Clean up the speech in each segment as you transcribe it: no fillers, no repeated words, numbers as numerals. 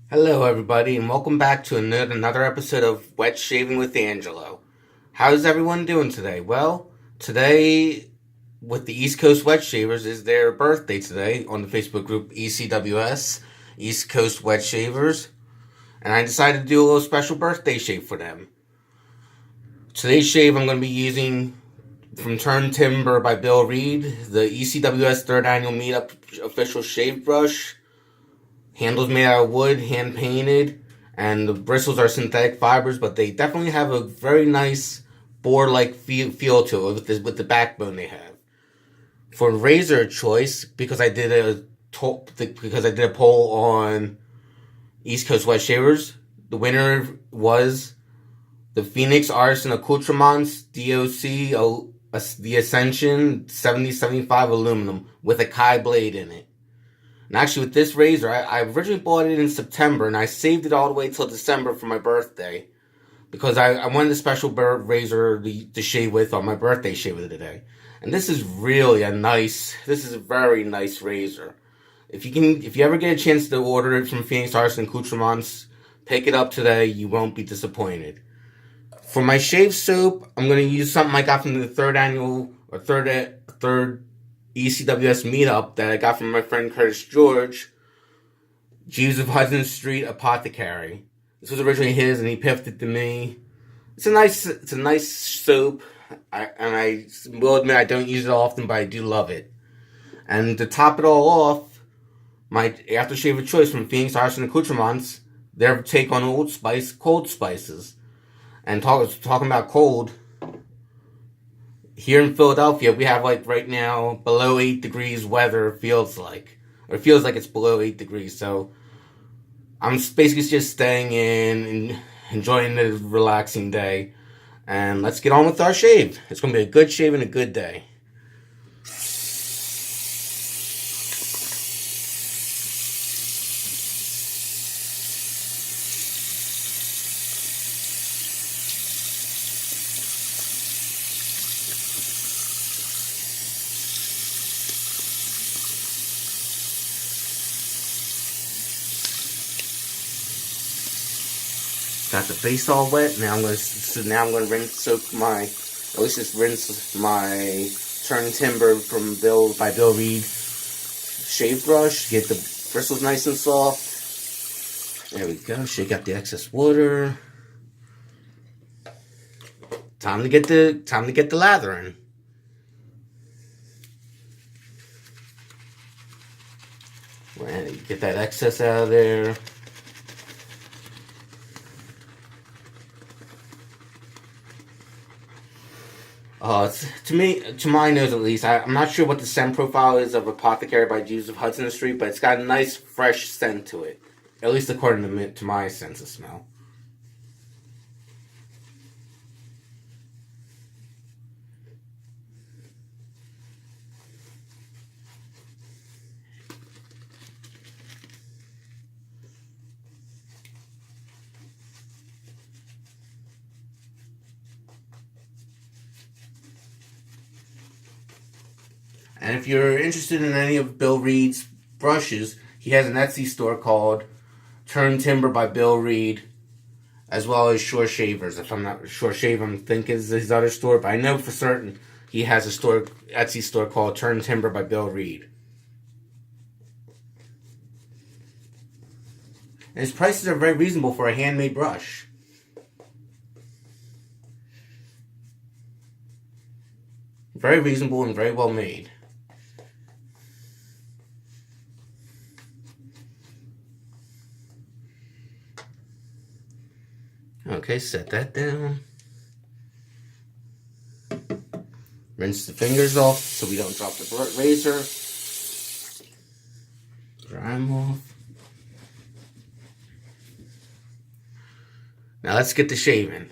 Hello, everybody, and welcome back to another episode of Wet Shaving with Angelo. How's everyone doing today? Well, today, with the East Coast Wet Shavers, is their birthday today on the Facebook group ECWS, East Coast Wet Shavers, and I decided to do a little special birthday shave for them. Today's shave I'm going to be using from Turn Timber by Bill Reed, the ECWS 3rd Annual Meetup Official Shave Brush. Handles made out of wood, hand painted, and the bristles are synthetic fibers, but they definitely have a very nice boar-like feel to it with the backbone they have. For razor choice, because I did a poll on East Coast Wet Shavers, the winner was the Phoenix Artisan Accoutrements DOC the Ascension 7075 aluminum with a Kai blade in it. And actually, with this razor, I originally bought it in September, and I saved it all the way till December for my birthday, because I wanted a special razor to shave with on my birthday shave of the day. And this is really this is a very nice razor. If you ever get a chance to order it from Phoenix Artisan Accoutrements, pick it up today. You won't be disappointed. For my shave soap, I'm going to use something I got from the third ECWS meetup that I got from my friend Curtis George, Jeeves of Hudson Street Apothecary. This was originally his, and he piffed it to me. It's a nice soap, I will admit I don't use it often, but I do love it. And to top it all off, my aftershave of choice from Phoenix Artisan Accoutrements, their take on Old Spice, cold spices. And talking about cold, here in Philadelphia, we have right now below 8 degrees weather. It feels like it's below 8 degrees. So I'm basically just staying in and enjoying the relaxing day. And let's get on with our shave. It's going to be a good shave and a good day. Got the face all wet. Now I'm gonna rinse my Turn Timber by Bill Reed shave brush. Get the bristles nice and soft. There we go. Shake out the excess water. Time to get the lather in. Get that excess out of there. To my nose at least, I'm not sure what the scent profile is of Apothecary by Jeeves of Hudson Street, but it's got a nice fresh scent to it. At least according to my sense of smell. And if you're interested in any of Bill Reed's brushes, he has an Etsy store called Turn Timber by Bill Reed, as well as Shore Shavers. If I'm not Shore Shave, I'm thinking is his other store, but I know for certain he has a Etsy store called Turn Timber by Bill Reed. And his prices are very reasonable for a handmade brush. Very reasonable and very well made. Okay, set that down. Rinse the fingers off so we don't drop the razor. Dry them off. Now let's get to shaving.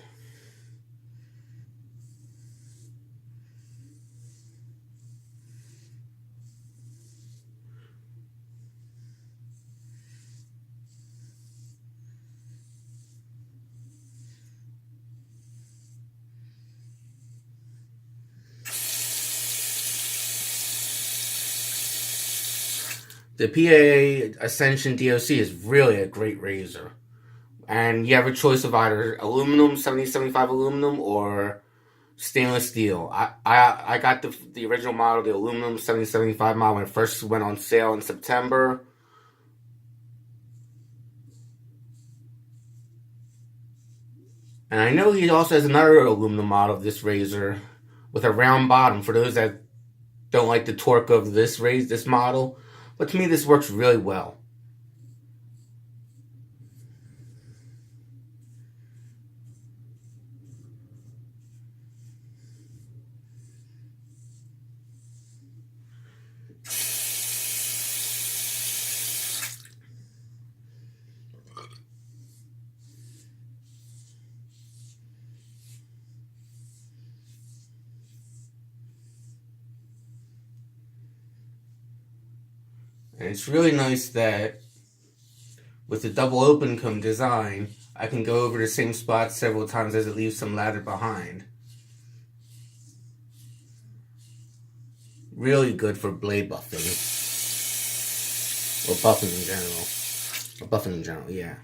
the PAA Ascension DOC is really a great razor. And you have a choice of either aluminum, 7075 aluminum, or stainless steel. I got the original model, the aluminum 7075 model, when it first went on sale in September. And I know he also has another aluminum model of this razor with a round bottom for those that don't like the torque of this model. But to me, this works really well. And it's really nice that with the double open comb design, I can go over the same spot several times as it leaves some lather behind. Really good for blade buffing. Or buffing in general. Or buffing in general, yeah.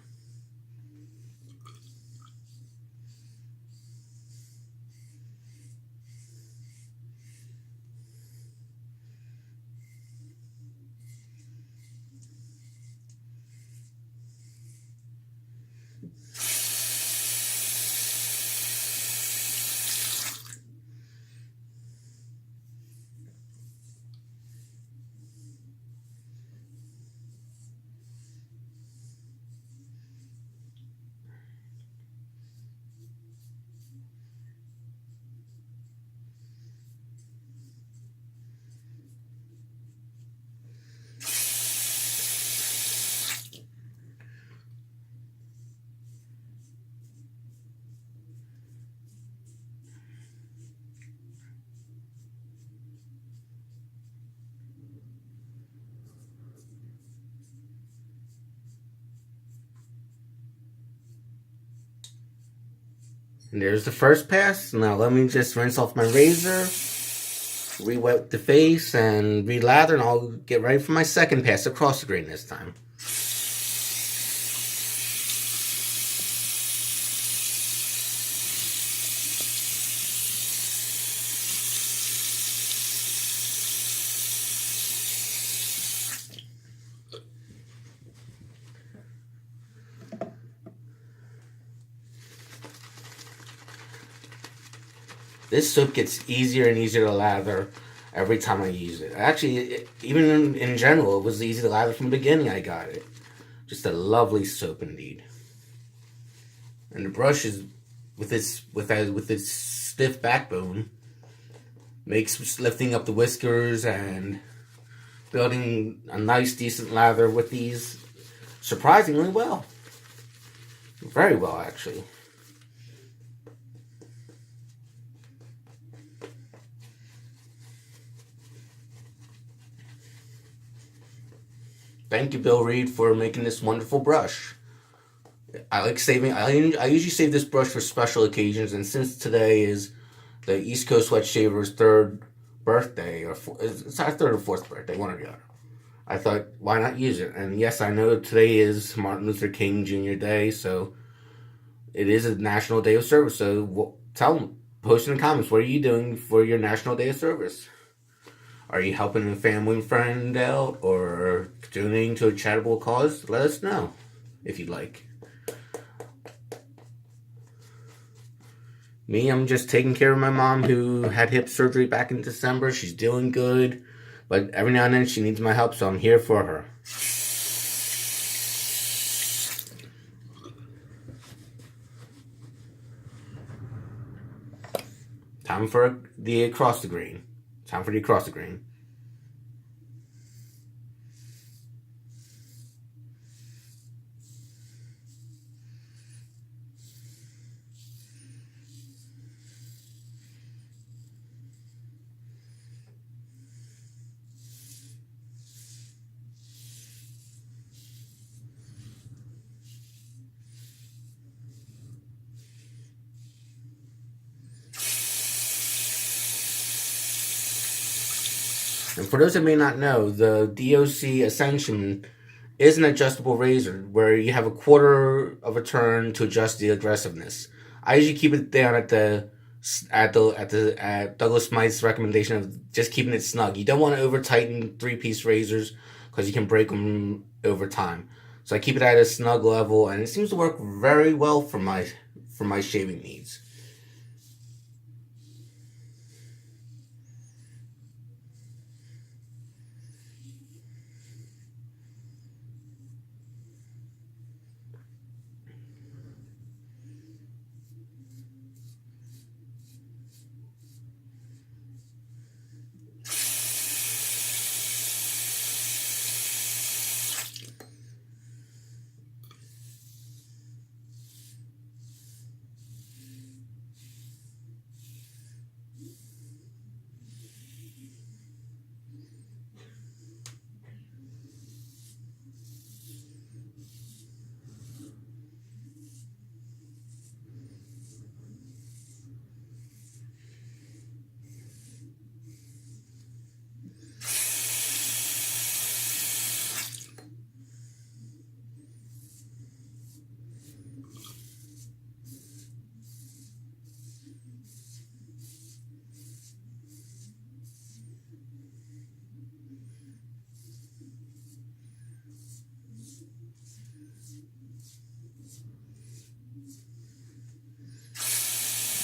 And there's the first pass. Now let me just rinse off my razor, re-wet the face, and re-lather, and I'll get ready for my second pass across the grain this time. This soap gets easier and easier to lather every time I use it. Actually, even in general, it was easy to lather from the beginning I got it. Just a lovely soap indeed. And the brush is, with its stiff backbone, makes lifting up the whiskers and building a nice, decent lather with these surprisingly well. Very well, actually. Thank you, Bill Reed, for making this wonderful brush. I usually save this brush for special occasions, and since today is the East Coast Wet Shavers' third birthday, it's our third or fourth birthday, one or the other, I thought, why not use it? And yes, I know today is Martin Luther King Jr. Day, so it is a National Day of Service. So post in the comments, what are you doing for your National Day of Service? Are you helping a family and friend out, or donating to a charitable cause? Let us know, if you'd like. Me, I'm just taking care of my mom who had hip surgery back in December. She's doing good, but every now and then she needs my help, so I'm here for her. Time for the across the grain. Time for the across the grain. And for those that may not know, the DOC Ascension is an adjustable razor where you have a quarter of a turn to adjust the aggressiveness. I usually keep it down at Douglas Smythe's recommendation of just keeping it snug. You don't want to over tighten 3-piece razors because you can break them over time. So I keep it at a snug level, and it seems to work very well for my shaving needs.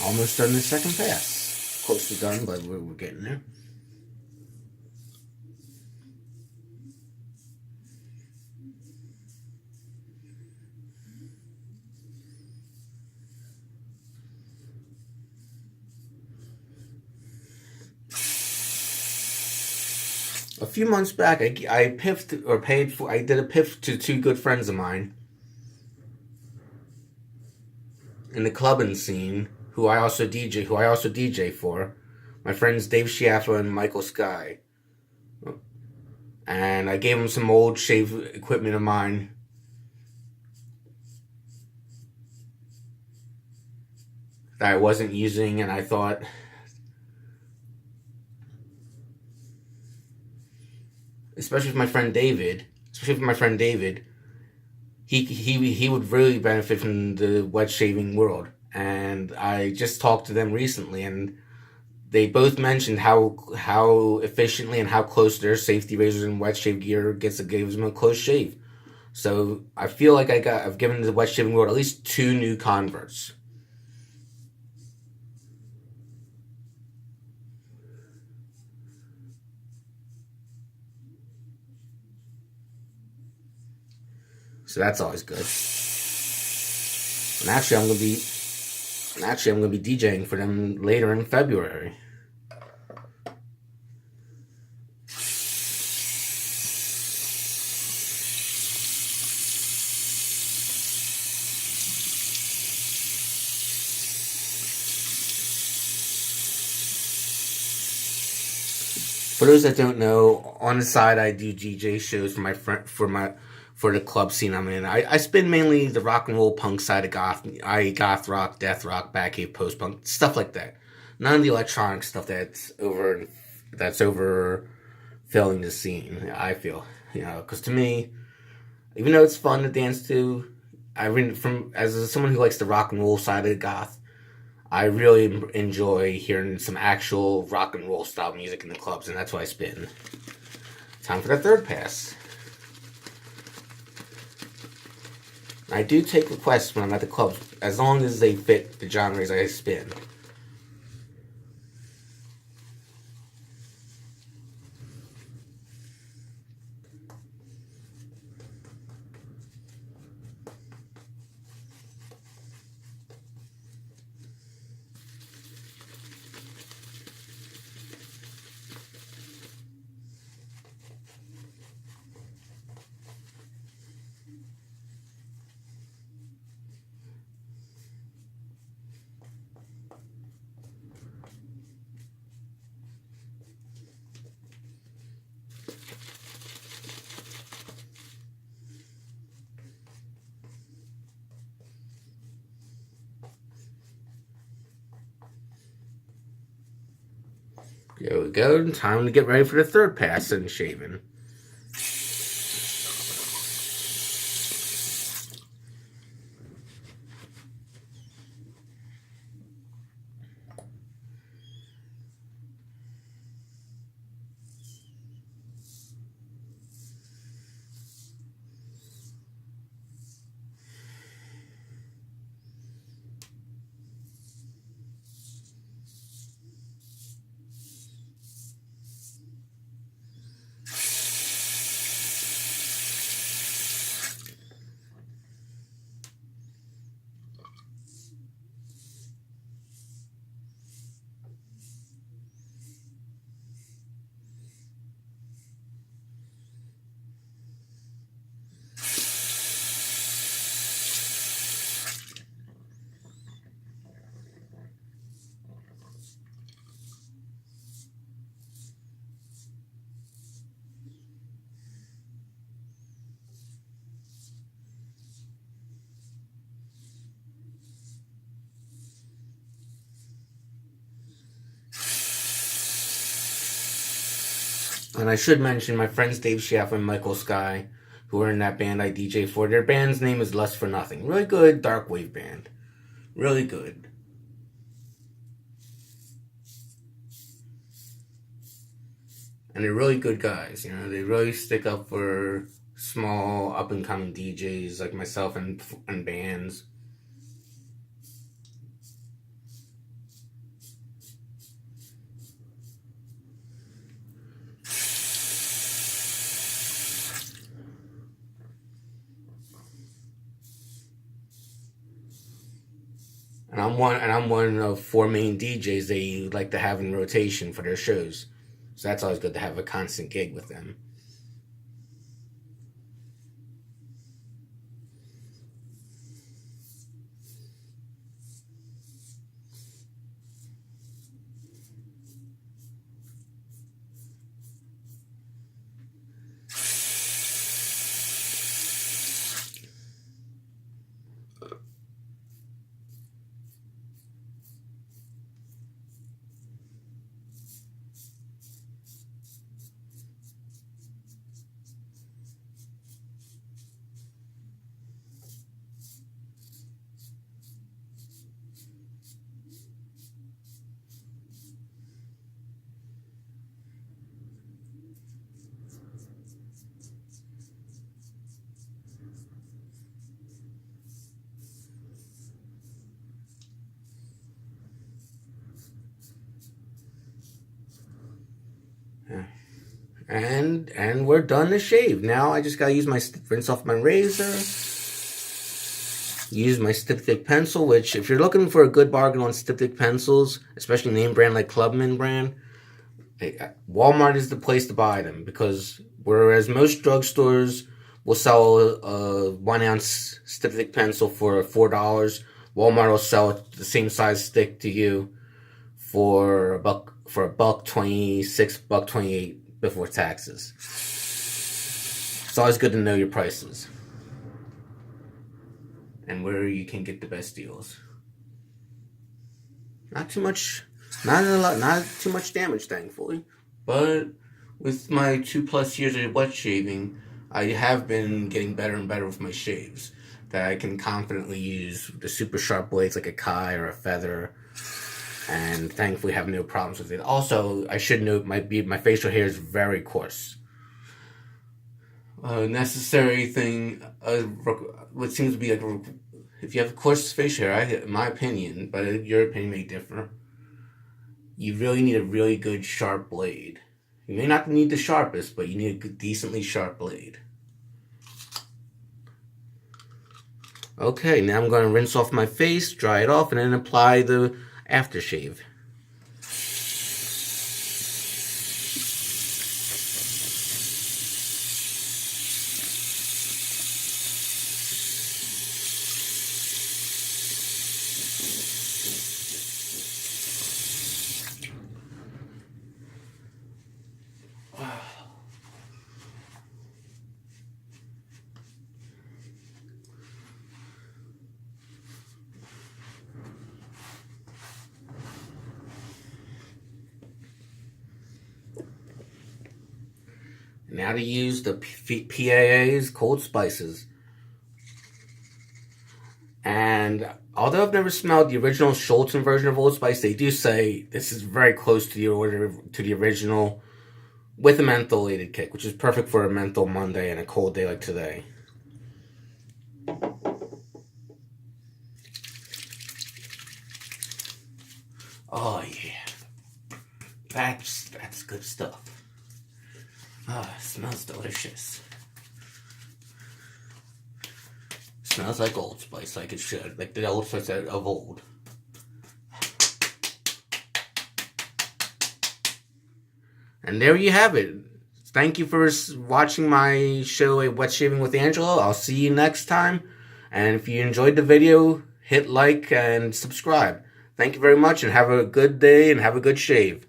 Almost done the second pass. Close to done, but we're getting there. A few months back, I piffed or paid for. I did a piff to 2 good friends of mine in the clubbing scene, who I also DJ for. My friends Dave Schiaffa and Michael Sky. And I gave them some old shave equipment of mine. That I wasn't using, and I thought, especially with my friend David, he would really benefit from the wet shaving world. And I just talked to them recently, and they both mentioned how efficiently and how close their safety razors and wet shave gear gives them a close shave. So I feel like I've given the wet shaving world at least 2 new converts. So that's always good. And actually, I'm gonna be DJing for them later in February. For those that don't know, on the side I do DJ shows for my friend for the club scene I'm in. I spin mainly the rock and roll punk side of goth. Goth rock, death rock, backcave, post punk, stuff like that. None of the electronic stuff that's over filling the scene. I feel, because to me, even though it's fun to dance to, as someone who likes the rock and roll side of goth, I really enjoy hearing some actual rock and roll style music in the clubs, and that's why I spin. Time for the third pass. I do take requests when I'm at the clubs, as long as they fit the genres I spin. There we go. Time to get ready for the third pass and shaving. And I should mention my friends Dave Schaff and Michael Sky, who are in that band I DJ for. Their band's name is Lust for Nothing. Really good dark wave band. Really good. And they're really good guys. You know, they really stick up for small up and coming DJs like myself and bands. And I'm one of 4 main DJs they like to have in rotation for their shows. So that's always good to have a constant gig with them. And we're done to shave. Now I just gotta use rinse off my razor. Use my Stipthick pencil, which if you're looking for a good bargain on Stipthick pencils, especially name brand like Clubman brand, Walmart is the place to buy them, because whereas most drugstores will sell a 1 ounce Stipthick pencil for $4, Walmart will sell the same size stick to you for $1.26, $1.28 before taxes. It's always good to know your prices and where you can get the best deals. Not too much damage, thankfully. But with my 2+ years of wet shaving, I have been getting better and better with my shaves. That I can confidently use the super sharp blades like a Kai or a Feather, and thankfully have no problems with it. Also, I should note my facial hair is very coarse. Necessary thing, what seems to be like, if you have coarse facial hair, in my opinion, but your opinion may differ, you really need a really good sharp blade. You may not need the sharpest, but you need a good, decently sharp blade. Okay, now I'm going to rinse off my face, dry it off, and then apply the aftershave. Now to use the PAA's cold spices. And although I've never smelled the original Schultzen version of Old Spice, they do say this is very close to the original with a mentholated kick, which is perfect for a menthol Monday and a cold day like today. Oh yeah, that's good stuff. Ah, it smells delicious. Smells like Old Spice, like it should, like the Old Spice of old. And there you have it. Thank you for watching my show, Wet Shaving with Angelo. I'll see you next time. And if you enjoyed the video, hit like and subscribe. Thank you very much, and have a good day and have a good shave.